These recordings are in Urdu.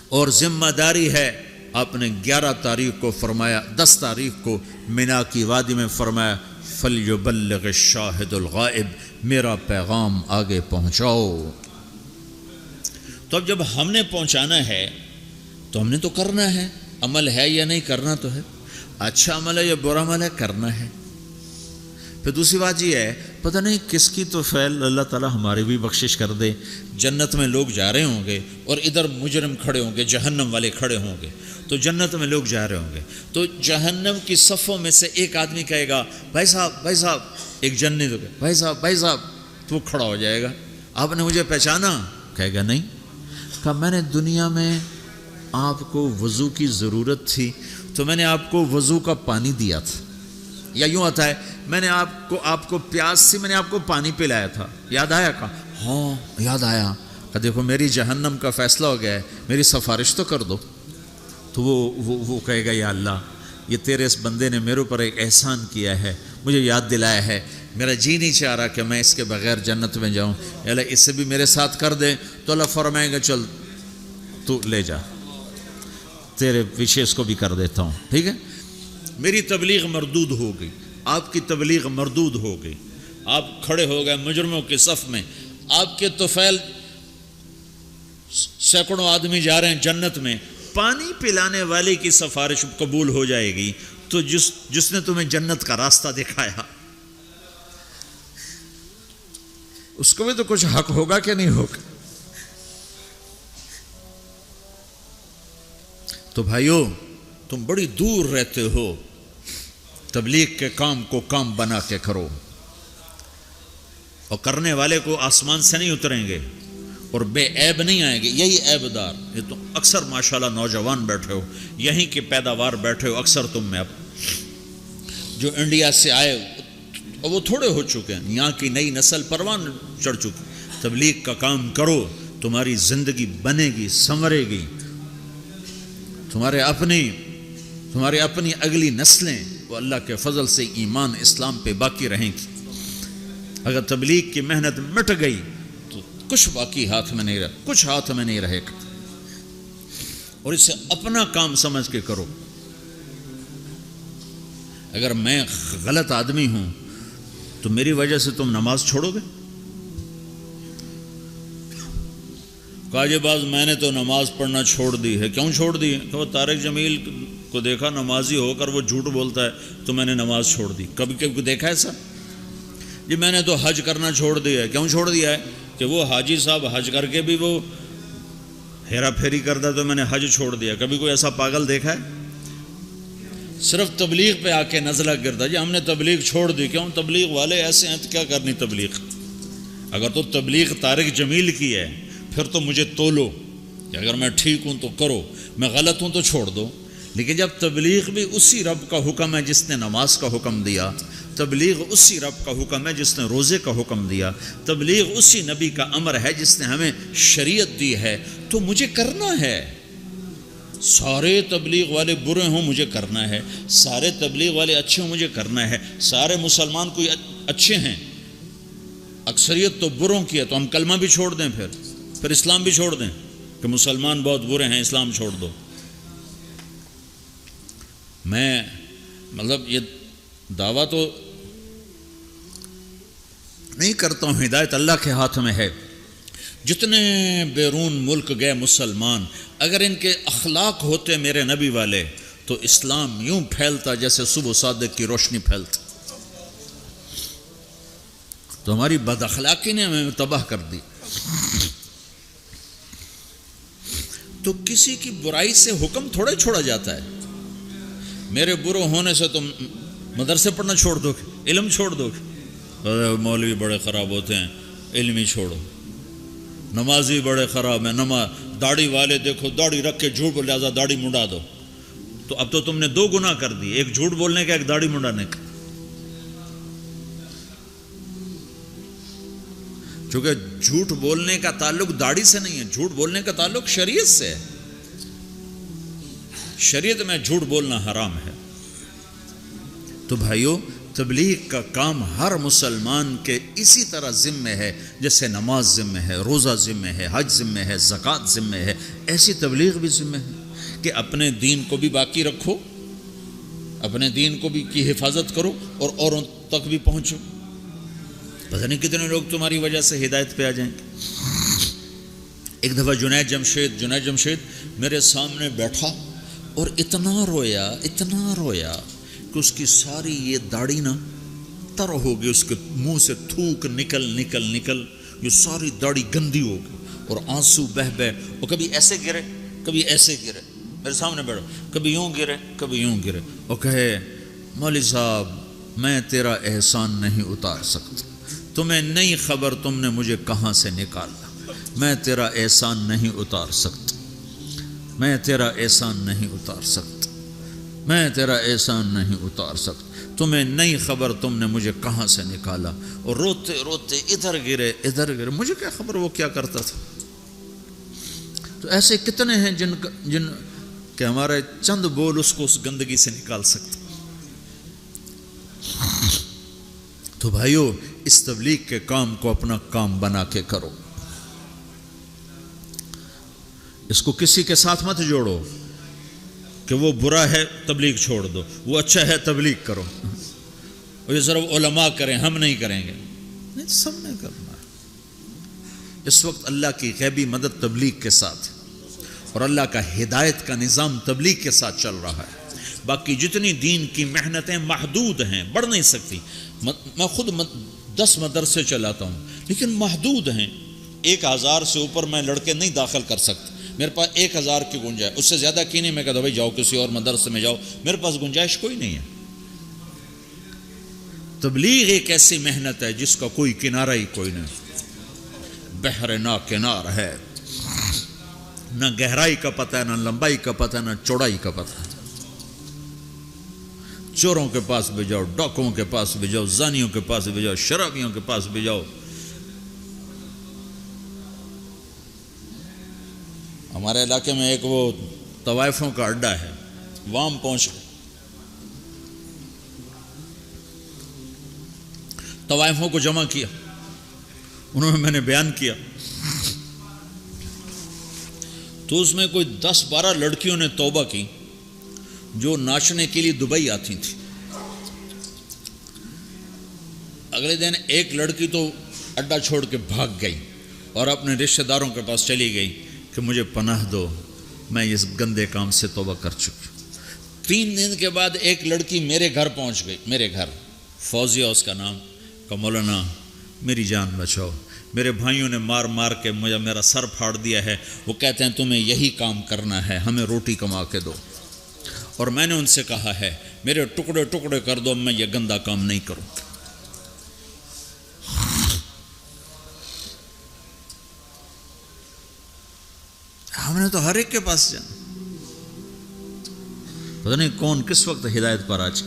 اور ذمہ داری ہے، آپ نے 11 تاریخ کو فرمایا، 10 تاریخ کو مینا کی وادی میں فرمایا فَلْيُبَلِّغِ الشَّاهِدُ الْغَائِبُ، میرا پیغام آگے پہنچاؤ۔ تو اب جب ہم نے پہنچانا ہے تو ہم نے تو کرنا ہے، عمل ہے یا نہیں، کرنا تو ہے، اچھا عمل ہے یا برا عمل ہے، کرنا ہے۔ پھر دوسری بات یہ ہے، پتہ نہیں کس کی تو فعل اللہ تعالیٰ ہماری بھی بخشش کر دے، جنت میں لوگ جا رہے ہوں گے اور ادھر مجرم کھڑے ہوں گے، جہنم والے کھڑے ہوں گے، تو جنت میں لوگ جا رہے ہوں گے، تو جہنم کی صفوں میں سے ایک آدمی کہے گا بھائی صاحب، ایک جنت ہو گیا، بھائی صاحب، تو وہ کھڑا ہو جائے گا، آپ نے مجھے پہچانا؟ کہے گا نہیں۔ کہا میں نے دنیا میں آپ کو وضو کی ضرورت تھی تو میں نے آپ کو وضو کا پانی دیا تھا، یا یوں آتا ہے میں نے آپ کو پیاس سے میں نے آپ کو پانی پلایا تھا، یاد آیا؟ کہا ہاں یاد آیا۔ کہ دیکھو میری جہنم کا فیصلہ ہو گیا ہے، میری سفارش تو کر دو۔ تو وہ کہے گا یا اللہ، یہ تیرے اس بندے نے میرے اوپر ایک احسان کیا ہے، مجھے یاد دلایا ہے، میرا جی نہیں چاہ رہا کہ میں اس کے بغیر جنت میں جاؤں، اللہ اس سے بھی میرے ساتھ کر دے۔ تو اللہ فرمائے گا چل تو لے جا، تیرے پیچھے اس کو بھی کر دیتا ہوں، ٹھیک ہے۔ میری تبلیغ مردود ہو گئی، آپ کی تبلیغ مردود ہو گئی، آپ کھڑے ہو گئے مجرموں کے صف میں، آپ کے طفیل سینکڑوں آدمی جا رہے ہیں جنت میں، پانی پلانے والے کی سفارش قبول ہو جائے گی تو جس نے تمہیں جنت کا راستہ دکھایا اس کو بھی تو کچھ حق ہوگا کہ نہیں ہوگا؟ تو بھائیو، تم بڑی دور رہتے ہو، تبلیغ کے کام کو کام بنا کے کرو، اور کرنے والے کو آسمان سے نہیں اتریں گے اور بے عیب نہیں آئیں گے، یہی عیب دار، یہ تو اکثر ماشاءاللہ نوجوان بیٹھے ہو، یہیں کی پیداوار بیٹھے ہو، اکثر تم میں اب جو انڈیا سے آئے اور وہ تھوڑے ہو چکے ہیں، یہاں کی نئی نسل پروان چڑھ چکی، تبلیغ کا کام کرو، تمہاری زندگی بنے گی، سنورے گی، تمہارے اپنی اگلی نسلیں وہ اللہ کے فضل سے ایمان اسلام پہ باقی رہیں گی۔ اگر تبلیغ کی محنت مٹ گئی تو کچھ باقی ہاتھ میں نہیں رہے گا، اور اسے اپنا کام سمجھ کے کرو۔ اگر میں غلط آدمی ہوں تو میری وجہ سے تم نماز چھوڑو گے؟ کہا جی باز میں نے تو نماز پڑھنا چھوڑ دی ہے۔ کیوں چھوڑ دی ہے؟ کہ وہ طارق جمیل کو دیکھا نمازی ہو کر وہ جھوٹ بولتا ہے تو میں نے نماز چھوڑ دی۔ کبھی دیکھا ایسا؟ جی میں نے تو حج کرنا چھوڑ دیا ہے۔ کیوں چھوڑ دیا ہے؟ کہ وہ حاجی صاحب حج کر کے بھی وہ ہیرا پھیری کرتا تو میں نے حج چھوڑ دیا۔ کبھی کوئی ایسا پاگل دیکھا ہے؟ صرف تبلیغ پہ آ کے نزلہ گرتا جی ہم نے تبلیغ چھوڑ دی۔ کیوں؟ تبلیغ والے ایسے ہیں تو کیا کرنی تبلیغ؟ اگر تو تبلیغ طارق جمیل کی ہے پھر تو مجھے تولو کہ اگر میں ٹھیک ہوں تو کرو، میں غلط ہوں تو چھوڑ دو۔ لیکن جب تبلیغ بھی اسی رب کا حکم ہے جس نے نماز کا حکم دیا، تبلیغ اسی رب کا حکم ہے جس نے روزے کا حکم دیا، تبلیغ اسی نبی کا امر ہے جس نے ہمیں شریعت دی ہے، تو مجھے کرنا ہے۔ سارے تبلیغ والے برے ہوں مجھے کرنا ہے، سارے تبلیغ والے اچھے ہوں مجھے کرنا ہے، سارے مسلمان کوئی اچھے ہیں، اکثریت تو بروں کی ہے، تو ہم کلمہ بھی چھوڑ دیں، پھر اسلام بھی چھوڑ دیں کہ مسلمان بہت برے ہیں اسلام چھوڑ دو۔ میں یہ دعویٰ تو نہیں کرتا ہوں، ہدایت اللہ کے ہاتھ میں ہے۔ جتنے بیرون ملک گئے مسلمان، اگر ان کے اخلاق ہوتے میرے نبی والے تو اسلام یوں پھیلتا جیسے صبح صادق کی روشنی پھیلتی۔ تو ہماری بد اخلاقی نے ہمیں تباہ کر دی۔ تو کسی کی برائی سے حکم تھوڑے چھوڑا جاتا ہے۔ میرے برو ہونے سے تم مدرسے پڑھنا چھوڑ دو گے، علم چھوڑ دو گے؟ مولوی بڑے خراب ہوتے ہیں، علم ہی چھوڑو۔ نمازی بڑے خراب ہیں، داڑھی والے دیکھو داڑھی رکھ کے جھوٹ بول، لہٰذا داڑھی منڈا دو۔ تو اب تو تم نے دو گناہ کر دی، ایک جھوٹ بولنے کا، ایک داڑھی منڈانے کا۔ چونکہ جھوٹ بولنے کا تعلق داڑھی سے نہیں ہے، جھوٹ بولنے کا تعلق شریعت سے ہے۔ شریعت میں جھوٹ بولنا حرام ہے۔ تو بھائیو، تبلیغ کا کام ہر مسلمان کے اسی طرح ذمہ ہے جیسے نماز ذمہ ہے، روزہ ذمہ ہے، حج ذمہ ہے، زکوٰۃ ذمہ ہے، ایسی تبلیغ بھی ذمہ ہے کہ اپنے دین کو بھی باقی رکھو، اپنے دین کو بھی کی حفاظت کرو اور اوروں تک بھی پہنچو۔ پتہ نہیں کتنے لوگ تمہاری وجہ سے ہدایت پہ آ جائیں گے۔ ایک دفعہ جنید جمشید میرے سامنے بیٹھا اور اتنا رویا کہ اس کی ساری یہ داڑھی نا تر ہو گئی، اس کے منہ سے تھوک نکل یہ ساری داڑھی گندی ہو گئی اور آنسو بہ اور کبھی ایسے گرے کبھی ایسے گرے، میرے سامنے بیٹھا، کبھی یوں گرے اور کہے مولوی صاحب میں تیرا احسان نہیں اتار سکتا، تمہیں نہیں خبر تم نے مجھے کہاں سے نکالا، میں تیرا احسان نہیں اتار سکتا، میں تیرا احسان نہیں اتار سکتا، میں تیرا احسان نہیں اتار سکتا، تمہیں نہیں خبر تم نے مجھے کہاں سے نکالا، اور روتے روتے ادھر گرے، مجھے کیا خبر وہ کیا کرتا تھا۔ تو ایسے کتنے ہیں جن کہ ہمارے چند بول اس کو اس گندگی سے نکال سکتے۔ تو بھائیو اس تبلیغ کے کام کو اپنا کام بنا کے کرو، اس کو کسی کے ساتھ مت جوڑو کہ وہ برا ہے تبلیغ چھوڑ دو، وہ اچھا ہے تبلیغ کرو، اور یہ صرف علماء کریں ہم نہیں کریں گے، نہیں سب نے کرنا ہے۔ اس وقت اللہ کی غیبی مدد تبلیغ کے ساتھ اور اللہ کا ہدایت کا نظام تبلیغ کے ساتھ چل رہا ہے۔ باقی جتنی دین کی محنتیں محدود ہیں، بڑھ نہیں سکتی۔ میں خود 10 مدرسے چلاتا ہوں لیکن محدود ہیں، 1000 سے اوپر میں لڑکے نہیں داخل کر سکتا، میرے پاس 1000 کی گنجائش، اس سے زیادہ کی نہیں۔ میں کہتا بھائی جاؤ کسی اور مدرسے میں جاؤ، میرے پاس گنجائش کوئی نہیں ہے۔ تبلیغ ایک ایسی محنت ہے جس کا کوئی کنارہ ہی کوئی نہیں، بحر نا کنار ہے، نہ گہرائی کا پتہ ہے، نہ لمبائی کا پتہ ہے، نہ چوڑائی کا پتہ ہے۔ چوروں کے پاس بھی جاؤ، ڈاکوؤں کے پاس بھی جاؤ، زانیوں کے پاس بھی جاؤ، شرابیوں کے پاس بھی جاؤ۔ ہمارے علاقے میں ایک وہ طوائفوں کا اڈا ہے، وہاں پہنچ گئے، طوائفوں کو جمع کیا، انہوں نے میں نے بیان کیا تو اس میں کوئی 10-12 لڑکیوں نے توبہ کی جو ناچنے کے لیے دبئی آتی تھی۔ اگلے دن ایک لڑکی تو اڈا چھوڑ کے بھاگ گئی اور اپنے رشتہ داروں کے پاس چلی گئی کہ مجھے پناہ دو، میں اس گندے کام سے توبہ کر چکی۔ 3 دن کے بعد ایک لڑکی میرے گھر پہنچ گئی، میرے گھر، فوزیہ اس کا نام، کہ مولانا میری جان بچاؤ، میرے بھائیوں نے مار کے مجھے میرا سر پھاڑ دیا ہے، وہ کہتے ہیں تمہیں یہی کام کرنا ہے، ہمیں روٹی کما کے دو، اور میں نے ان سے کہا ہے میرے ٹکڑے ٹکڑے کر دو، میں یہ گندا کام نہیں کروں۔ ہم نے تو ہر ایک کے پاس جانا، پتہ نہیں کون کس وقت ہدایت پر آج۔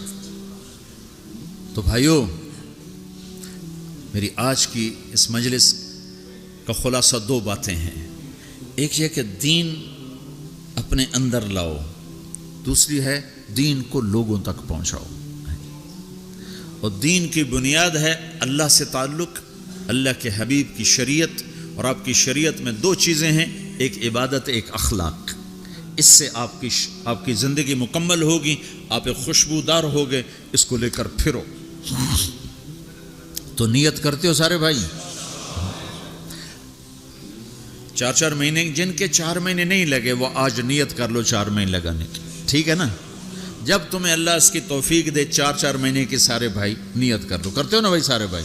تو بھائیو میری آج کی اس مجلس کا خلاصہ 2 باتیں ہیں، ایک یہ کہ دین اپنے اندر لاؤ، دوسری ہے دین کو لوگوں تک پہنچاؤ، اور دین کی بنیاد ہے اللہ سے تعلق، اللہ کے حبیب کی شریعت، اور آپ کی شریعت میں 2 چیزیں ہیں، ایک عبادت ایک اخلاق، اس سے آپ کی زندگی مکمل ہوگی، آپ ایک خوشبودار ہوگے، اس کو لے کر پھرو۔ تو نیت کرتے ہو سارے بھائی؟ 4 مہینے، جن کے 4 مہینے نہیں لگے وہ آج نیت کر لو 4 مہینے لگانے کی، ٹھیک ہے نا؟ جب تمہیں اللہ اس کی توفیق دے 4 مہینے کی، سارے بھائی نیت کر لو، کرتے ہو نا بھائی سارے بھائی؟